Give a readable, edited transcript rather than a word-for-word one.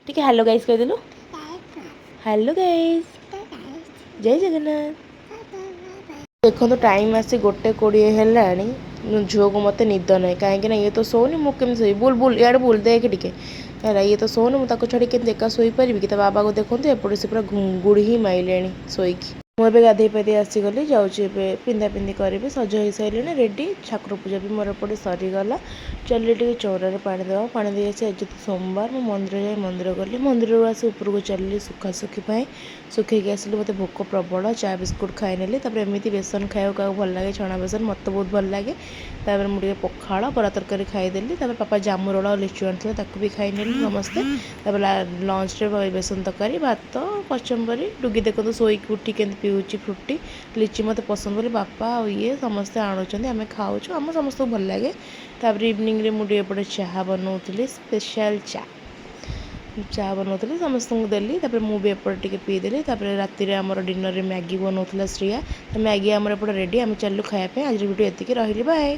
ठीक hello guys कहीदेलु hello guys जय जगन्नाथ। देखो तो टाइम आसी 1:20 है झील को मत निद ना कहीं ये तो सोनी मुझे शोई बुल बुल इे बुल देखे टिके ये तो सोनी मुझे छाड़ी के एका शोपारि कि बाबा को देखते एपटे से पूरा घुंगुड़ी ही माइले शोईकी मुझे गाधे पाधे आसीगली जाऊँगी पिंधा पिंधि करी सज हो सारे रेडी ठाकुर पूजा भी मोर एपटे सरीगला चलिए टे चौरार पानी देवा पानी दे आज तो सोमवार मो मंदिर जाए मंदिर गली मंदिर आस उपरको चलिए सुखासुखी सुखी आसिली मत भोक प्रबल चा बिस्कुट खाई नेली एमती बेसन खाया क्या भल लगे छणा बेसन मत बहुत भल लगे मुझे पखाड़ बरा तरकारी खाईदेली पापा जामु रोल लिचु आनी भी खाई नेली समस्ते लंच रे बेसन तरकारी भात कचम्बरी डुगी देखो शोक उठी के पीऊँची फ्रुटी लिची मत पसंद बोली बापा ये समस्ते आणुचंदी आम खाऊँ आम समस्त भल लगे इवनिंग रे मुझे एपटे चाह बनाऊली स्पेशल चाह बनाऊली समस्त देली मुझे एपटे पीदेली राति आमर डिनर रे मैगी बनाऊला श्रिया तो मैगी आमर एपटे रेडी आम चलू खायापी आज वीडियो ये रही बाय।